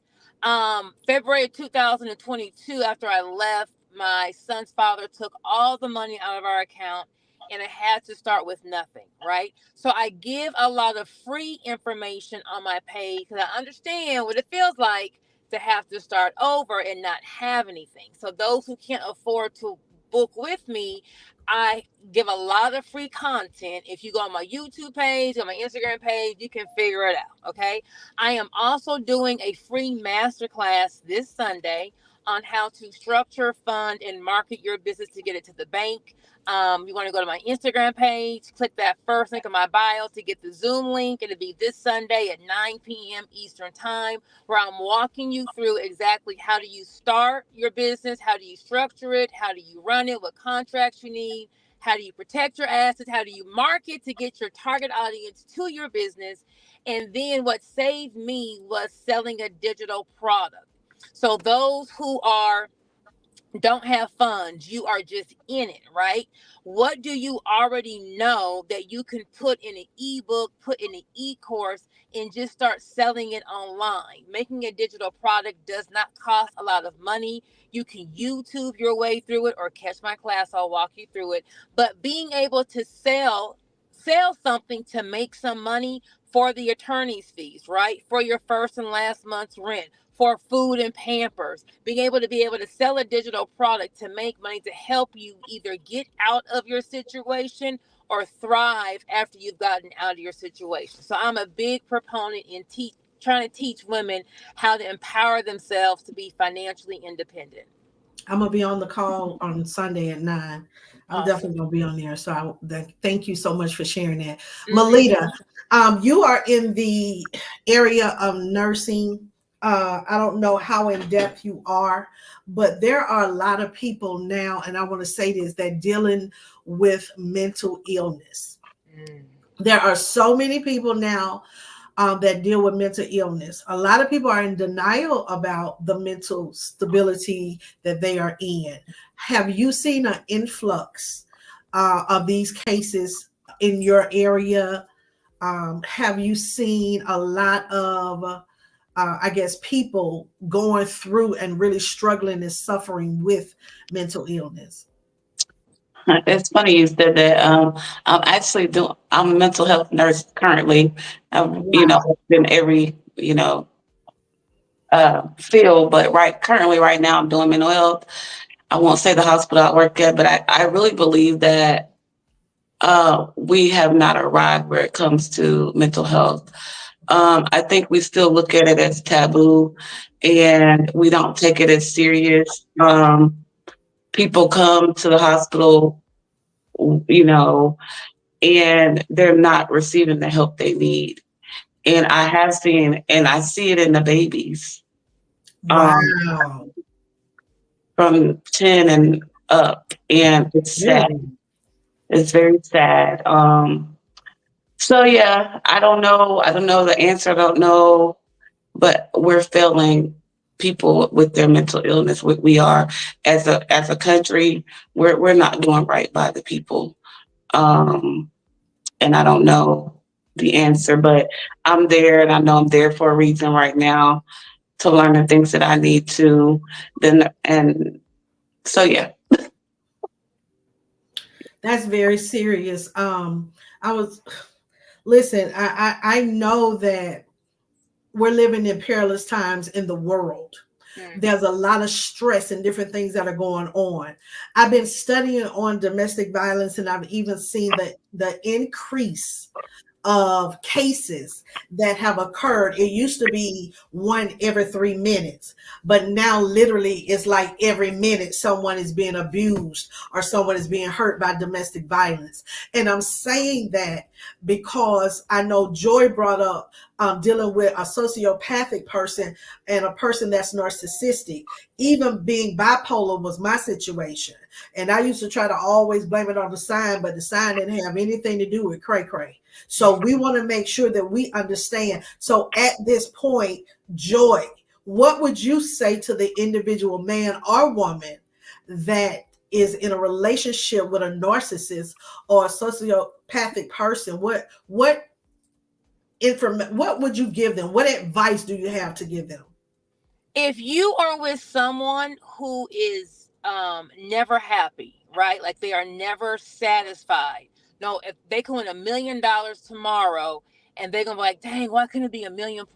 February 2022, after I left, my son's father took all the money out of our account and I had to start with nothing, right? So I give a lot of free information on my page because I understand what it feels like to have to start over and not have anything. So those who can't afford to book with me, I give a lot of free content. If you go on my YouTube page, on my Instagram page, you can figure it out. Okay. I am also doing a free masterclass this Sunday on how to structure, fund, and market your business to get it to the bank. You want to go to my Instagram page, click that first link in my bio to get the Zoom link. It'll be this Sunday at 9 p.m. Eastern Time, where I'm walking you through exactly how do you start your business, how do you structure it, how do you run it, what contracts you need, how do you protect your assets, how do you market to get your target audience to your business. And then what saved me was selling a digital product. So those who are don't have funds, you are just in it, right? What do you already know that you can put in an ebook, put in an e-course, and just start selling it online? Making a digital product does not cost a lot of money. You can YouTube your way through it or catch my class, I'll walk you through it. But being able to sell something to make some money for the attorney's fees, right? For your first and last month's rent, for food and Pampers, being able to sell a digital product to make money to help you either get out of your situation or thrive after you've gotten out of your situation. So I'm a big proponent in trying to teach women how to empower themselves to be financially independent. I'm gonna be on the call on Sunday at 9. I'm Awesome. definitely gonna be on there. So thank you so much for sharing that. Mm-hmm. Melita, you are in the area of nursing. I don't know how in depth you are, but there are a lot of people now, and I want to say this, that dealing with mental illness. Mm. There are so many people now that deal with mental illness. A lot of people are in denial about the mental stability that they are in. Have you seen an influx of these cases in your area? Have you seen a lot of, I guess, people going through and really struggling and suffering with mental illness? It's funny you said that. I'm a mental health nurse currently. Wow. In every, field, but currently right now I'm doing mental health. I won't say the hospital I work at, but I really believe that we have not arrived where it comes to mental health. I think we still look at it as taboo and we don't take it as serious. People come to the hospital, you know, and they're not receiving the help they need. And I see it in the babies um, Wow. from 10 and up. And it's sad. Really? It's very sad. So yeah, I don't know. I don't know the answer. I don't know, but we're failing people with their mental illness. We are as a country. We're not doing right by the people. Um, and I don't know the answer, but I'm there, and I know I'm there for a reason right now to learn the things that I need to. Then and so yeah. That's very serious. I was listen, I know that we're living in perilous times in the world. Mm. There's a lot of stress and different things that are going on. I've been studying on domestic violence, and I've even seen the increase of cases that have occurred. It used to be one every 3 minutes, but now literally it's like every minute someone is being abused or someone is being hurt by domestic violence. And I'm saying that because I know Joy brought up dealing with a sociopathic person and a person that's narcissistic. Even being bipolar was my situation. And I used to try to always blame it on the sign, but the sign didn't have anything to do with cray cray. So we want to make sure that we understand. So at this point, Joy, what would you say to the individual man or woman that is in a relationship with a narcissist or a sociopathic person? What would you give them? What advice do you have to give them? If you are with someone who is never happy, right? Like they are never satisfied. No, if they can win $1 million tomorrow and they're gonna be like, dang, why couldn't it be 1.5 million,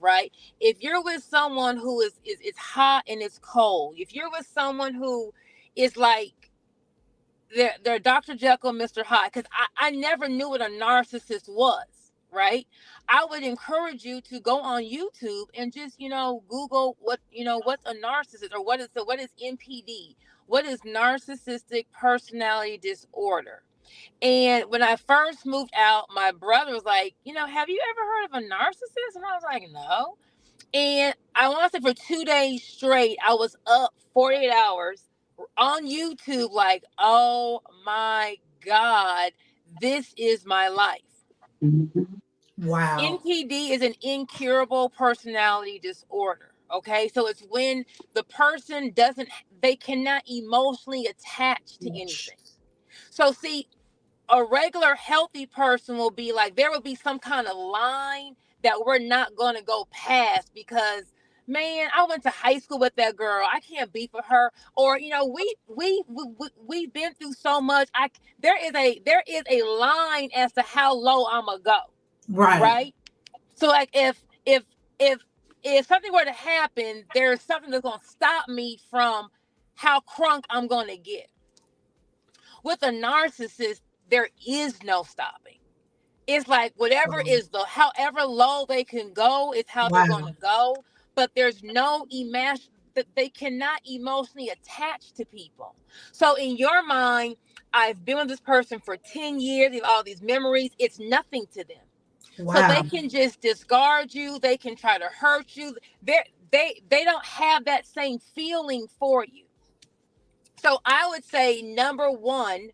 right? If you're with someone who is it's hot and it's cold, if you're with someone who is like they're Dr. Jekyll, Mr. Hyde, because I never knew what a narcissist was, right? I would encourage you to go on YouTube and just, Google what's a narcissist, or what is NPD? What is narcissistic personality disorder? And when I first moved out, my brother was like, have you ever heard of a narcissist? And I was like, no. And I want to say for 2 days straight, I was up 48 hours on YouTube, like, oh my God, this is my life. Mhm. Wow. NPD is an incurable personality disorder. Okay. So it's when the person they cannot emotionally attach to anything. So, see, a regular healthy person will be like, there will be some kind of line that we're not going to go past because, man, I went to high school with that girl, I can't be for her. Or, we've been through so much. There is a line as to how low I'm gonna go. right? So like if something were to happen, there's something that's gonna stop me from how crunk I'm gonna get. With a narcissist, there is no stopping. It's like whatever is the however low they can go is how they're going to go, but there's no that they cannot emotionally attach to people. So in your mind, I've been with this person for 10 years, they have all these memories, it's nothing to them. So they can just discard you, they can try to hurt you. They don't have that same feeling for you. So I would say number 1,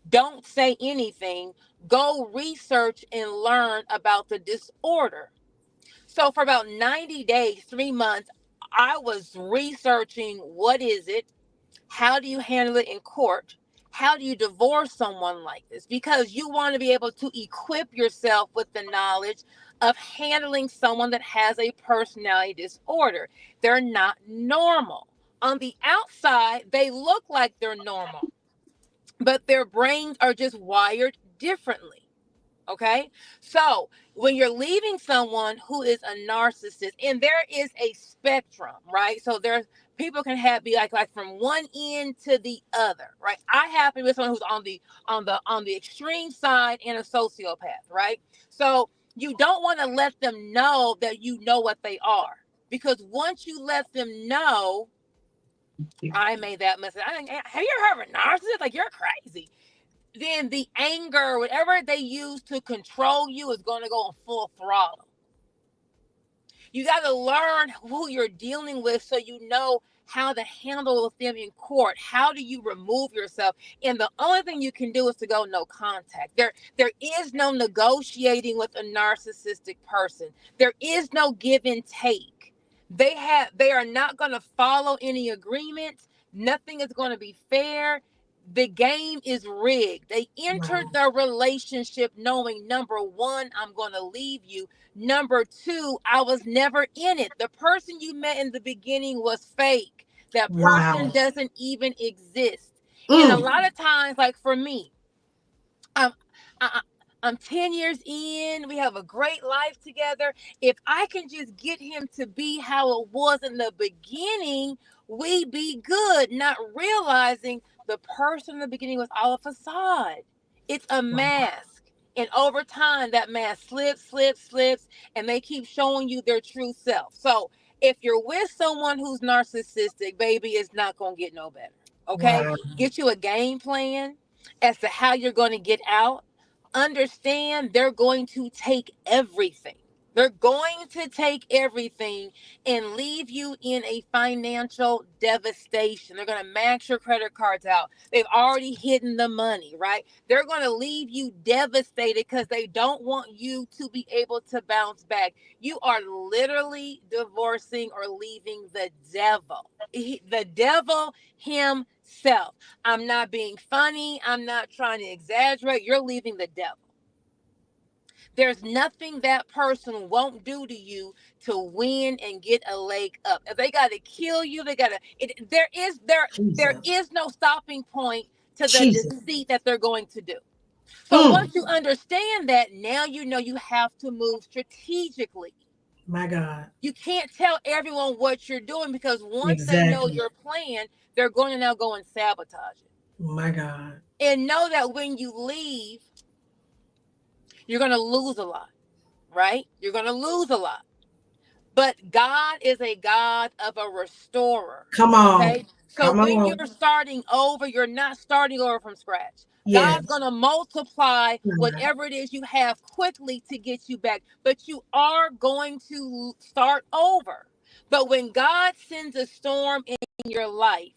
don't say anything. Go research and learn about the disorder. So for about 90 days, 3 months, I was researching what is it? How do you handle it in court? How do you divorce someone like this? Because you want to be able to equip yourself with the knowledge of handling someone that has a personality disorder. They're not normal. On the outside, they look like they're normal, but their brains are just wired differently. Okay. So when you're leaving someone who is a narcissist, and there is a spectrum, right? So there's people can be like from one end to the other, right? I happen with someone who's on the extreme side and a sociopath, right? So you don't want to let them know that you know what they are, because once you let them know, I made that mistake. Have you ever heard of a narcissist? Like, you're crazy. Then the anger, whatever they use to control you, is going to go on full throttle. You got to learn who you're dealing with so you know how to handle with them in court. How do you remove yourself? And the only thing you can do is to go no contact. There is no negotiating with a narcissistic person. There is no give and take. They are not going to follow any agreements. Nothing is going to be fair. The game is rigged. They entered the relationship knowing, number 1, I'm going to leave you. Number 2, I was never in it. The person you met in the beginning was fake. That person doesn't even exist. And a lot of times, like for me, I'm 10 years in. We have a great life together. If I can just get him to be how it was in the beginning, we be good, not realizing the person in the beginning was all a facade. It's a mask. And over time, that mask slips, and they keep showing you their true self. So if you're with someone who's narcissistic, baby, it's not going to get no better. Okay? Get you a game plan as to how you're going to get out. Understand they're going to take everything. They're going to take everything and leave you in a financial devastation. They're going to max your credit cards out. They've already hidden the money, right? They're going to leave you devastated because they don't want you to be able to bounce back. You are literally divorcing or leaving the devil. The devil himself. I'm not being funny. I'm not trying to exaggerate. You're leaving the devil. There's nothing that person won't do to you to win and get a leg up. If they got to kill you, there is no stopping point to the deceit that they're going to do. So once you understand that, now you know you have to move strategically. My God. You can't tell everyone what you're doing, because once they know your plan, they're going to now go and sabotage it. My God. And know that when you leave, you're going to lose a lot, right? You're going to lose a lot. But God is a God of a restorer. Come on. Okay? So when you're starting over, you're not starting over from scratch. God's going to multiply whatever it is you have quickly to get you back. But you are going to start over. But when God sends a storm in your life,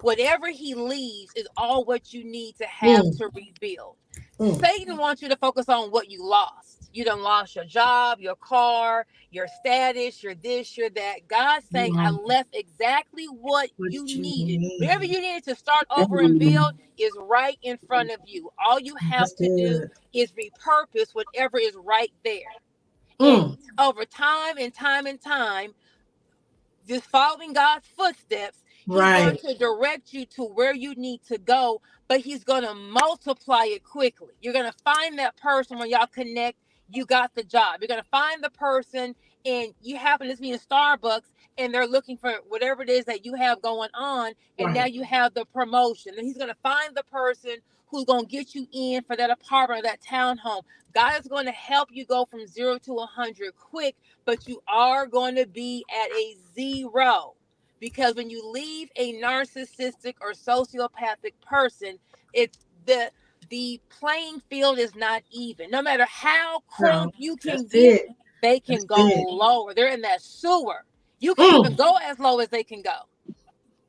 whatever he leaves is all what you need to have to rebuild. Satan wants you to focus on what you lost. You done lost your job, your car, your status, your this, your that. God's saying, I left exactly what you needed. Whatever you needed to start over and build is right in front of you. All you have to do is repurpose whatever is right there. And over time and time, just following God's footsteps, he's going to direct you to where you need to go, but he's going to multiply it quickly. You're going to find that person when y'all connect. you got the job. You're going to find the person, and you happen to be in Starbucks, and they're looking for whatever it is that you have going on, and now Right. you have the promotion. And he's going to find the person who's going to get you in for that apartment or that townhome. God is going to help you go from 0 to 100 quick, but you are going to be at a 0. Because when you leave a narcissistic or sociopathic person, it's the playing field is not even. No matter how No, crunk you can that's get, it. they That's can go it. lower. They're in that sewer. You can't even Mm. go as low as they can go.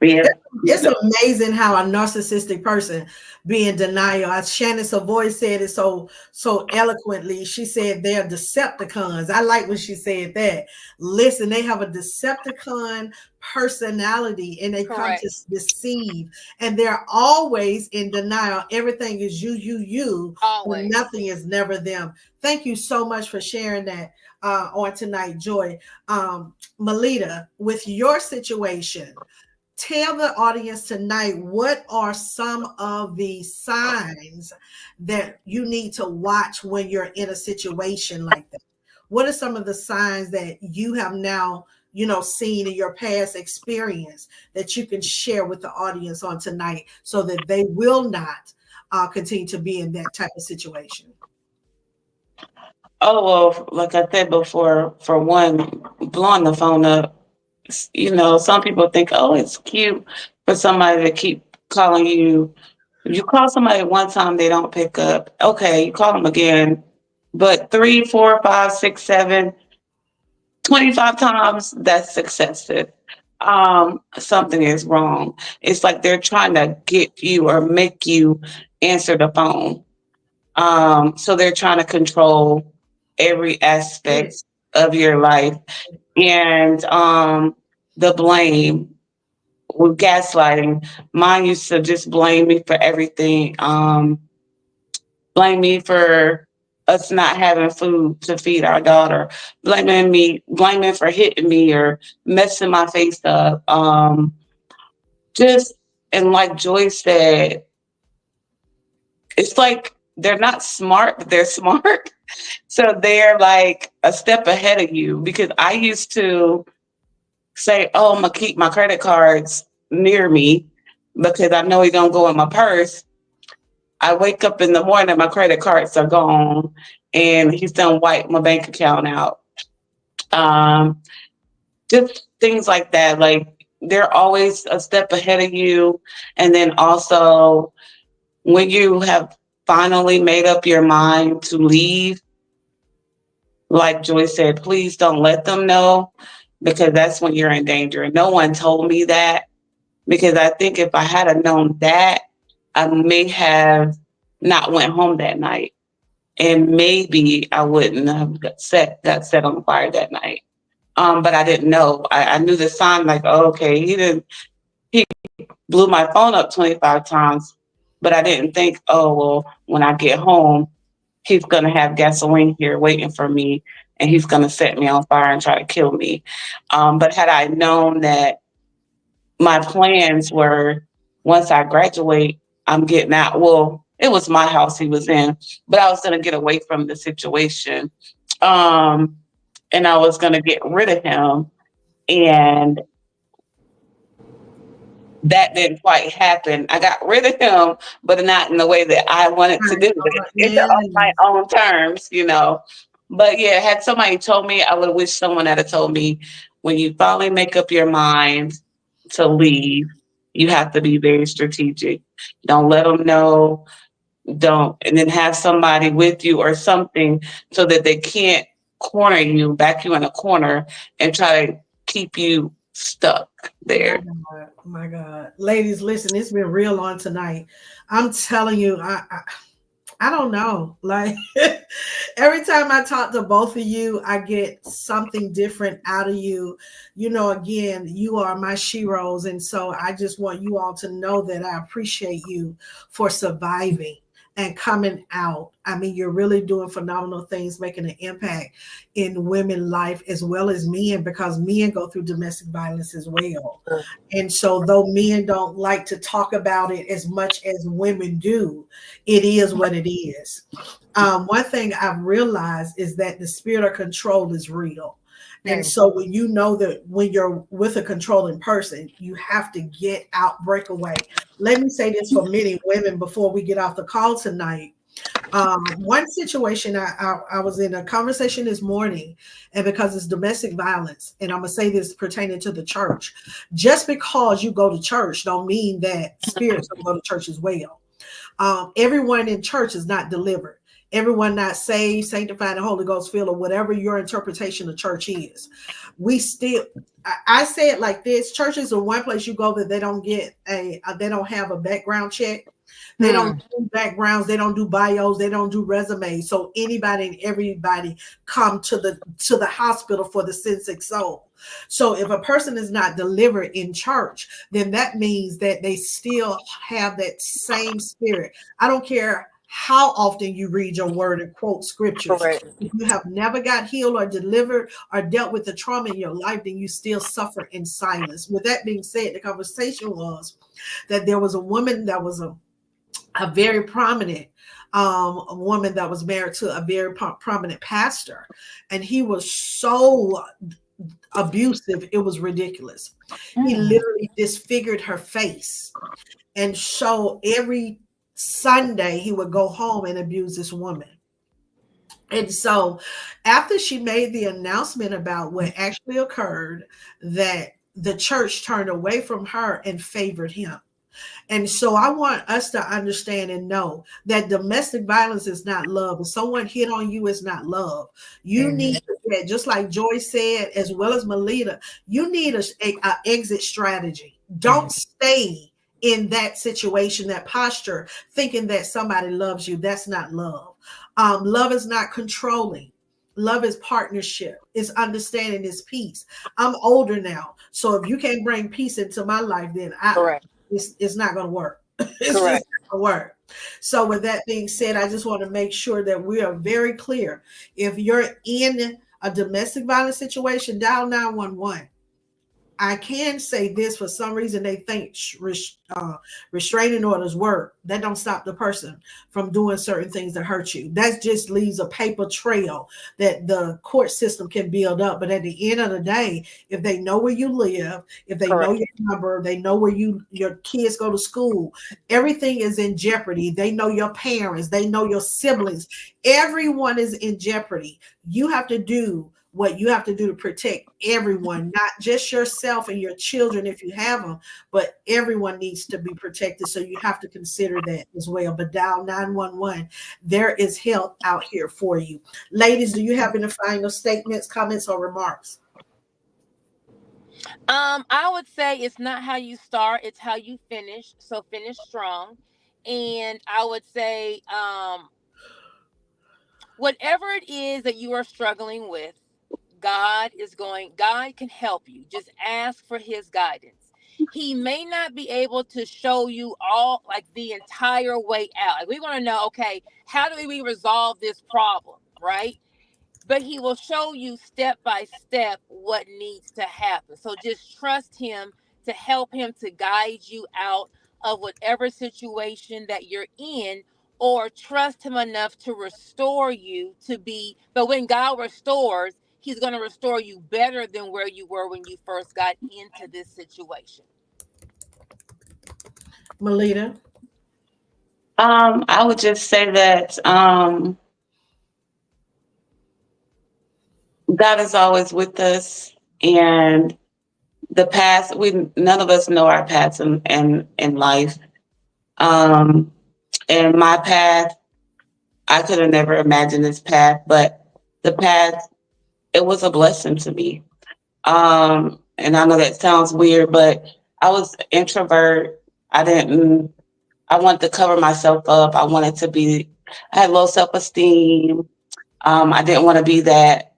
Yeah. It's amazing how a narcissistic person be in denial. As Shannon Savoy said it so eloquently. She said they're Decepticons. I like when she said that. Listen, they have a Decepticon personality and they come to Correct. deceive. And they're always in denial. Everything is you, and Always. nothing is never them. Thank you so much for sharing that on tonight, Joy. Melita, with your situation, tell the audience tonight what are some of the signs that you need to watch when you're in a situation like that. What are some of the signs that you have now, seen in your past experience that you can share with the audience on tonight so that they will not continue to be in that type of situation? Oh, well, like I said before, for one, blowing the phone up. Some people think, oh, it's cute for somebody to keep calling you. If you call somebody one time, they don't pick up. Okay, you call them again. But 3, 4, 5, 6, 7, 25 times, that's excessive. Something is wrong. It's like they're trying to get you or make you answer the phone. So they're trying to control every Yeah. aspect of your life. And the blame with gaslighting, mine used to just blame me for everything. Blame me for us not having food to feed our daughter, blaming for hitting me or messing my face up. Just and like Joy said, it's like they're not smart, but they're smart. So they're like a step ahead of you because I used to say, oh, I'm gonna keep my credit cards near me because I know he's gonna go in my purse. I wake up in the morning, my credit cards are gone, and he's done wipe my bank account out. Um, just things like that. Like they're always a step ahead of you, and then also when you have finally made up your mind to leave, like Joy said, please don't let them know because that's when you're in danger. And no one told me that because I think if I had known that, I may have not went home that night, and maybe I wouldn't have got set on fire that night. But I didn't know. I knew the sign, like, oh, okay, he blew my phone up 25 times, but I didn't think, oh well, when I get home, he's gonna have gasoline here waiting for me, and he's gonna set me on fire and try to kill me. But had I known that my plans were once I graduate, I'm getting out. Well, it was my house he was in, but I was going to get away from the situation. Um, and I was going to get rid of him. And that didn't quite happen. I got rid of him, but not in the way that I wanted to Right. do it. It's Yeah. on my own terms. But yeah, had somebody told me, I would have wished someone had told me when you finally make up your mind to leave, you have to be very strategic. Don't let them know. Don't, and then have somebody with you or something so that they can't corner you, back you in a corner, and try to keep you stuck My there. God, my God. Ladies, listen, it's been real on tonight. I'm telling you, I don't know. Like every time I talk to both of you, I get something different out of you. Again, you are my sheroes. And so I just want you all to know that I appreciate you for surviving. and coming out. I mean, you're really doing phenomenal things, making an impact in women's life as well as men, because men go through domestic violence as well. And so, though men don't like to talk about it as much as women do, it is what it is. One thing I've realized is that the spirit of control is real. And so when you know that when you're with a controlling person, you have to get out, break away. Let me say this for many women before we get off the call tonight. One situation I was in a conversation this morning, and because it's domestic violence, and I'm gonna say this pertaining to the church, just because you go to church don't mean that spirits don't go to church as well. Everyone in church is not delivered. Everyone not saved, sanctified, and Holy Ghost filled, or whatever your interpretation of church is. We still, I say it like this: churches are one place you go that they don't get they don't have a background check. They don't do backgrounds, they don't do bios, they don't do resumes. So anybody and everybody come to the hospital for the sin sick soul. So if a person is not delivered in church, then that means that they still have that same spirit. I don't care how often you read your word and quote scriptures. Correct. If you have never got healed or delivered or dealt with the trauma in your life, then you still suffer in silence. With that being said, the conversation was that there was a woman that was a very prominent woman that was married to a very prominent pastor, and he was so abusive, it was ridiculous. He literally disfigured her face, and so every Sunday he would go home and abuse this woman. And so after she made the announcement about what actually occurred, that the church turned away from her and favored him. And so I want us to understand and know that domestic violence is not love. If someone hit on you, it's not love. You need to get, just like Joy said, as well as Melita, you need a exit strategy. Don't stay in that situation, that posture, thinking that somebody loves you. That's not love. Love is not controlling. Love is partnership. It's understanding. It's peace. I'm older now, so if you can't bring peace into my life, then Correct. it's not going to work. It's Correct. just not going to work. So with that being said, I just want to make sure that we are very clear. If you're in a domestic violence situation, dial 911. I can say this: for some reason they think restraining orders work. That don't stop the person from doing certain things that hurt you. That just leaves a paper trail that the court system can build up. But at the end of the day, if they know where you live, if they know Correct. your number, they know where your kids go to school, everything is in jeopardy. They know your parents, they know your siblings. Everyone is in jeopardy. You have to do what you have to do to protect everyone, not just yourself and your children if you have them, but everyone needs to be protected. So you have to consider that as well. But dial 911. There is help out here for you. Ladies, do you have any final statements, comments, or remarks? I would say it's not how you start, it's how you finish. So finish strong. And I would say, whatever it is that you are struggling with, God can help you. Just ask for his guidance. He may not be able to show you all, like, the entire way out. Like, we want to know, okay, how do we resolve this problem, right? But he will show you step by step what needs to happen. So just trust him to help him to guide you out of whatever situation that you're in, or trust him enough to restore you to be. But when God restores, he's going to restore you better than where you were when you first got into this situation. Melita? I would just say that God is always with us, and the past, we none of us know our paths in life. Um, and my path, I could have never imagined this path, but the path, it was a blessing to me. And I know that sounds weird, but I was an introvert. I didn't. I wanted to cover myself up. I had low self esteem. I didn't want to be that.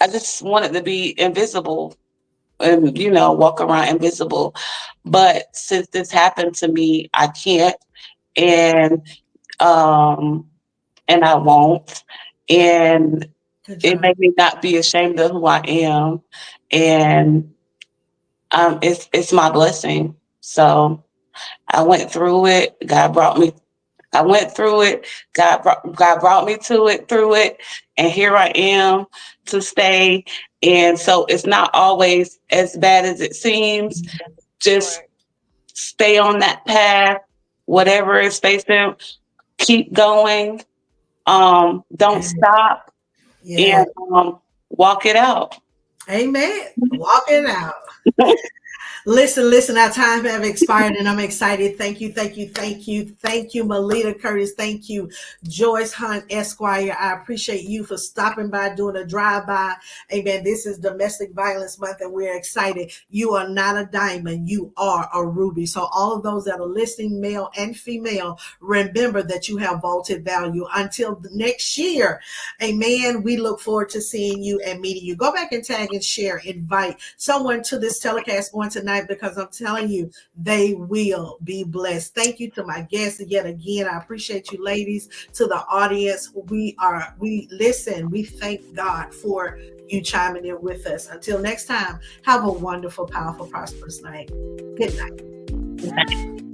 I just wanted to be invisible and, walk around invisible. But since this happened to me, I can't. And and I won't. And Good it job. made me not be ashamed of who I am. And it's my blessing. So I went through it. God brought me. I went through it. God brought me to it through it, and here I am to stay. And so it's not always as bad as it seems. Just Right. stay on that path, whatever is facing. Keep going. Don't stop, Yeah. and walk it out. Amen. Walking out. Listen, our time have expired and I'm excited. Thank you, Melita Curtis. Thank you, Joyce Hunt Esquire. I appreciate you for stopping by, doing a drive-by. Amen. This is Domestic Violence Month and we're excited. You are not a diamond. You are a ruby. So all of those that are listening, male and female, remember that you have vaulted value. Until next year, amen, we look forward to seeing you and meeting you. Go back and tag and share, invite someone to this telecast on tonight because I'm telling you, they will be blessed. Thank you to my guests yet again. I appreciate you, ladies. To the audience, we listen. We thank God for you chiming in with us. Until next time, have a wonderful, powerful, prosperous night. Good night. Bye.